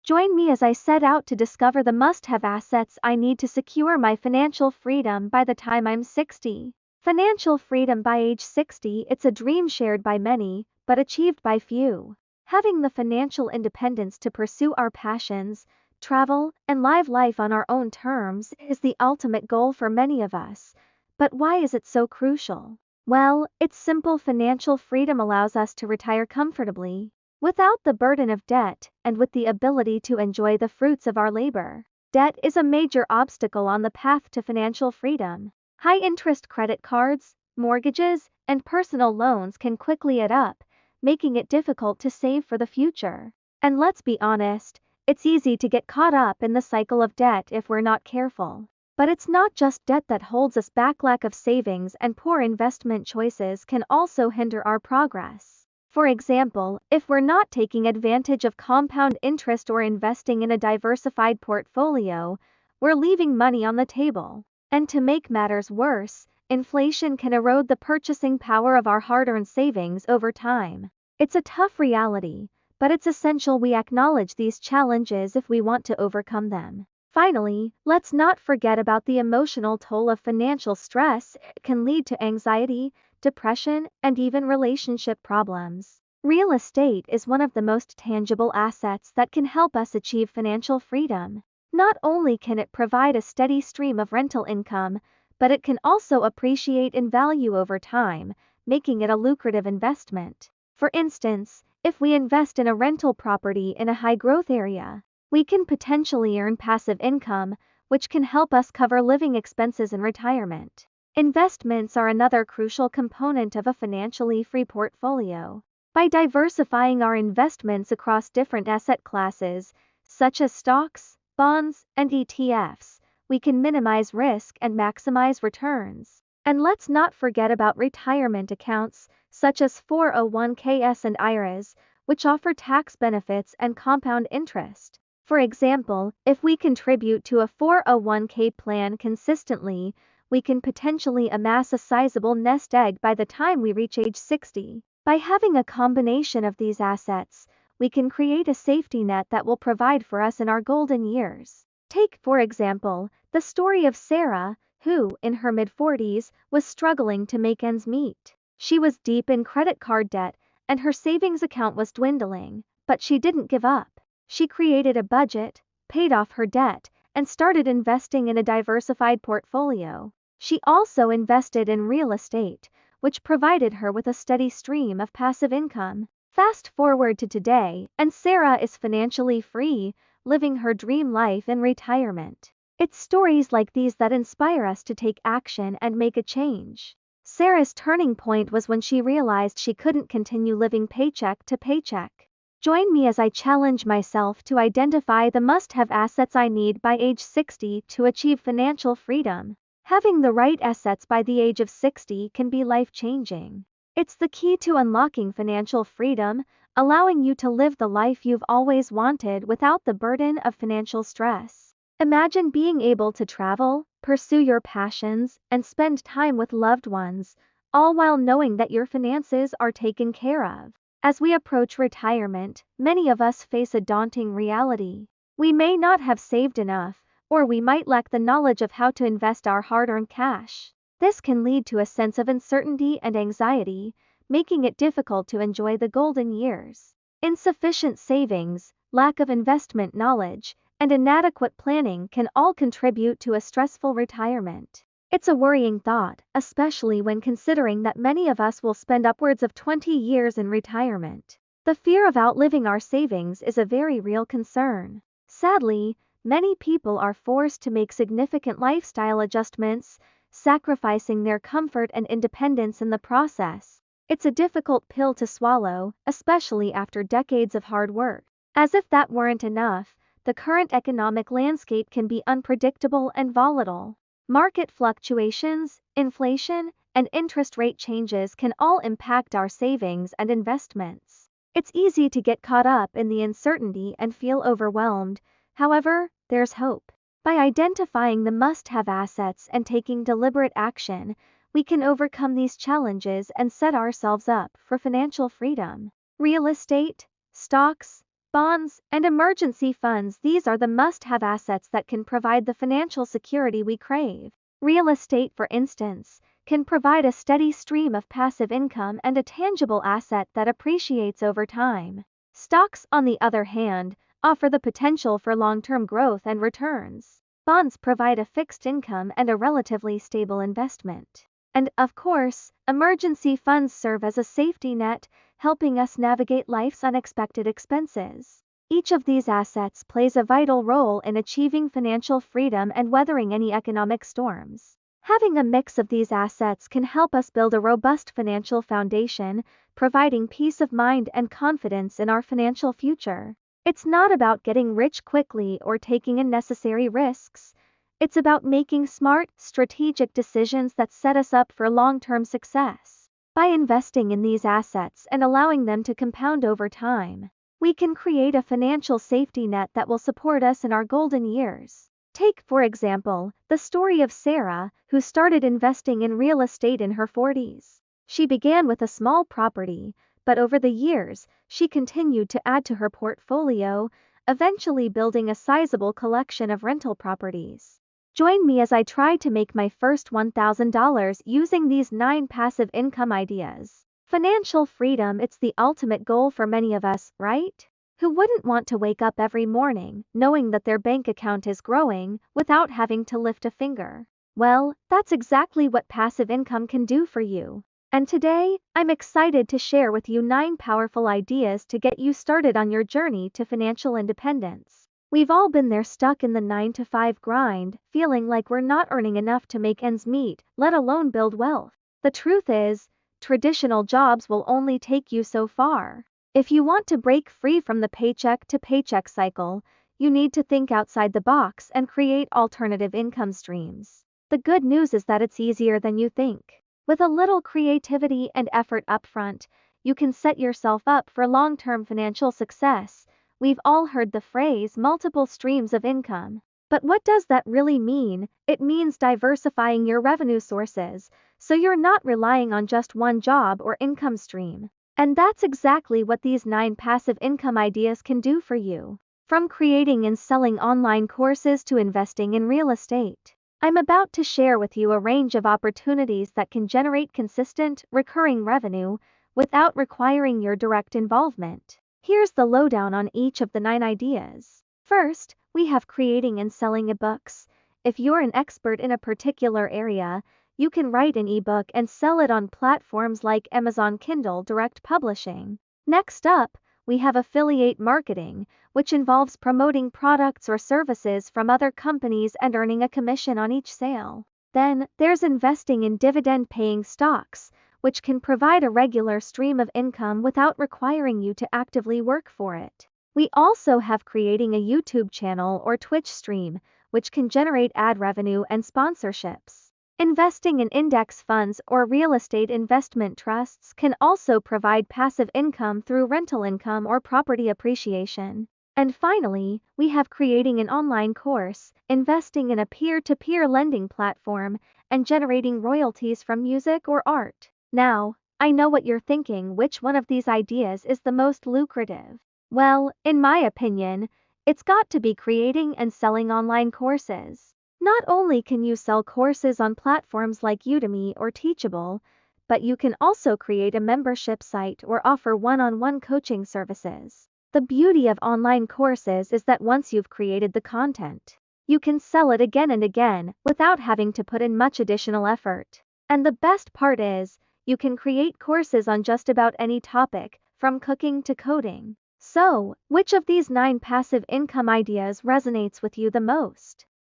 Join me as I set out to discover the must-have assets I need to secure my financial freedom by the time I'm 60. Financial freedom by age 60, it's a dream shared by many, but achieved by few. Having the financial independence to pursue our passions, travel, and live life on our own terms is the ultimate goal for many of us. But why is it so crucial? Well, it's simple. Financial freedom allows us to retire comfortably, without the burden of debt, and with the ability to enjoy the fruits of our labor. Debt is a major obstacle on the path to financial freedom. High-interest credit cards, mortgages, and personal loans can quickly add up, making it difficult to save for the future. And let's be honest, it's easy to get caught up in the cycle of debt if we're not careful. But it's not just debt that holds us back. Lack of savings and poor investment choices can also hinder our progress. For example, if we're not taking advantage of compound interest or investing in a diversified portfolio, we're leaving money on the table. And to make matters worse, inflation can erode the purchasing power of our hard-earned savings over time. It's a tough reality, but it's essential we acknowledge these challenges if we want to overcome them. Finally, let's not forget about the emotional toll of financial stress. It can lead to anxiety, depression, and even relationship problems. Real estate is one of the most tangible assets that can help us achieve financial freedom. Not only can it provide a steady stream of rental income, but it can also appreciate in value over time, making it a lucrative investment. For instance, if we invest in a rental property in a high-growth area, we can potentially earn passive income, which can help us cover living expenses in retirement. Investments are another crucial component of a financially free portfolio. By diversifying our investments across different asset classes, such as stocks, bonds, and ETFs, we can minimize risk and maximize returns. And let's not forget about retirement accounts, such as 401(k)s and IRAs, which offer tax benefits and compound interest. For example, if we contribute to a 401(k) plan consistently, we can potentially amass a sizable nest egg by the time we reach age 60. By having a combination of these assets, we can create a safety net that will provide for us in our golden years. Take, for example, the story of Sarah, who, in her mid-40s, was struggling to make ends meet. She was deep in credit card debt, and her savings account was dwindling, but she didn't give up. She created a budget, paid off her debt, and started investing in a diversified portfolio. She also invested in real estate, which provided her with a steady stream of passive income. Fast forward to today, and Sarah is financially free, living her dream life in retirement. It's stories like these that inspire us to take action and make a change. Sarah's turning point was when she realized she couldn't continue living paycheck to paycheck. Join me as I challenge myself to identify the must-have assets I need by age 60 to achieve financial freedom. Having the right assets by the age of 60 can be life-changing. It's the key to unlocking financial freedom, allowing you to live the life you've always wanted without the burden of financial stress. Imagine being able to travel, pursue your passions, and spend time with loved ones, all while knowing that your finances are taken care of. As we approach retirement, many of us face a daunting reality. We may not have saved enough, or we might lack the knowledge of how to invest our hard-earned cash. This can lead to a sense of uncertainty and anxiety, making it difficult to enjoy the golden years. Insufficient savings, lack of investment knowledge, and inadequate planning can all contribute to a stressful retirement. It's a worrying thought, especially when considering that many of us will spend upwards of 20 years in retirement. The fear of outliving our savings is a very real concern. Sadly, many people are forced to make significant lifestyle adjustments, sacrificing their comfort and independence in the process. It's a difficult pill to swallow, especially after decades of hard work. As if that weren't enough, the current economic landscape can be unpredictable and volatile. Market fluctuations, inflation, and interest rate changes can all impact our savings and investments. It's easy to get caught up in the uncertainty and feel overwhelmed. However, there's hope. By identifying the must-have assets and taking deliberate action, we can overcome these challenges and set ourselves up for financial freedom. Real estate, stocks, bonds, and emergency funds. These are the must-have assets that can provide the financial security we crave. Real estate, for instance, can provide a steady stream of passive income and a tangible asset that appreciates over time. Stocks, on the other hand, offer the potential for long-term growth and returns. Bonds provide a fixed income and a relatively stable investment. And, of course, emergency funds serve as a safety net, helping us navigate life's unexpected expenses. Each of these assets plays a vital role in achieving financial freedom and weathering any economic storms. Having a mix of these assets can help us build a robust financial foundation, providing peace of mind and confidence in our financial future. It's not about getting rich quickly or taking unnecessary risks. It's about making smart, strategic decisions that set us up for long-term success. By investing in these assets and allowing them to compound over time, we can create a financial safety net that will support us in our golden years. Take, for example, the story of Sarah, who started investing in real estate in her 40s. She began with a small property, but over the years, she continued to add to her portfolio, eventually building a sizable collection of rental properties. Join me as I try to make my first $1,000 using these 9 passive income ideas. Financial freedom, it's the ultimate goal for many of us, right? Who wouldn't want to wake up every morning knowing that their bank account is growing without having to lift a finger? Well, that's exactly what passive income can do for you. And today, I'm excited to share with you 9 powerful ideas to get you started on your journey to financial independence. We've all been there, stuck in the 9-to-5 grind, feeling like we're not earning enough to make ends meet, let alone build wealth. The truth is, traditional jobs will only take you so far. If you want to break free from the paycheck to paycheck cycle, you need to think outside the box and create alternative income streams. The good news is that it's easier than you think. With a little creativity and effort upfront, you can set yourself up for long-term financial success. We've all heard the phrase multiple streams of income. But what does that really mean? It means diversifying your revenue sources, so you're not relying on just one job or income stream. And that's exactly what these 9 passive income ideas can do for you. From creating and selling online courses to investing in real estate, I'm about to share with you a range of opportunities that can generate consistent, recurring revenue without requiring your direct involvement. Here's the lowdown on each of the 9 ideas. First, we have creating and selling ebooks. If you're an expert in a particular area, you can write an ebook and sell it on platforms like Amazon Kindle Direct Publishing. Next up, we have affiliate marketing, which involves promoting products or services from other companies and earning a commission on each sale. Then, there's investing in dividend-paying stocks, which can provide a regular stream of income without requiring you to actively work for it. We also have creating a YouTube channel or Twitch stream, which can generate ad revenue and sponsorships. Investing in index funds or real estate investment trusts can also provide passive income through rental income or property appreciation. And finally, we have creating an online course, investing in a peer-to-peer lending platform, and generating royalties from music or art. Now, I know what you're thinking, which one of these ideas is the most lucrative? Well, in my opinion, it's got to be creating and selling online courses. Not only can you sell courses on platforms like Udemy or Teachable, but you can also create a membership site or offer one-on-one coaching services. The beauty of online courses is that once you've created the content, you can sell it again and again without having to put in much additional effort. And the best part is, you can create courses on just about any topic, from cooking to coding. So, which of these 9 passive income ideas resonates with you the most?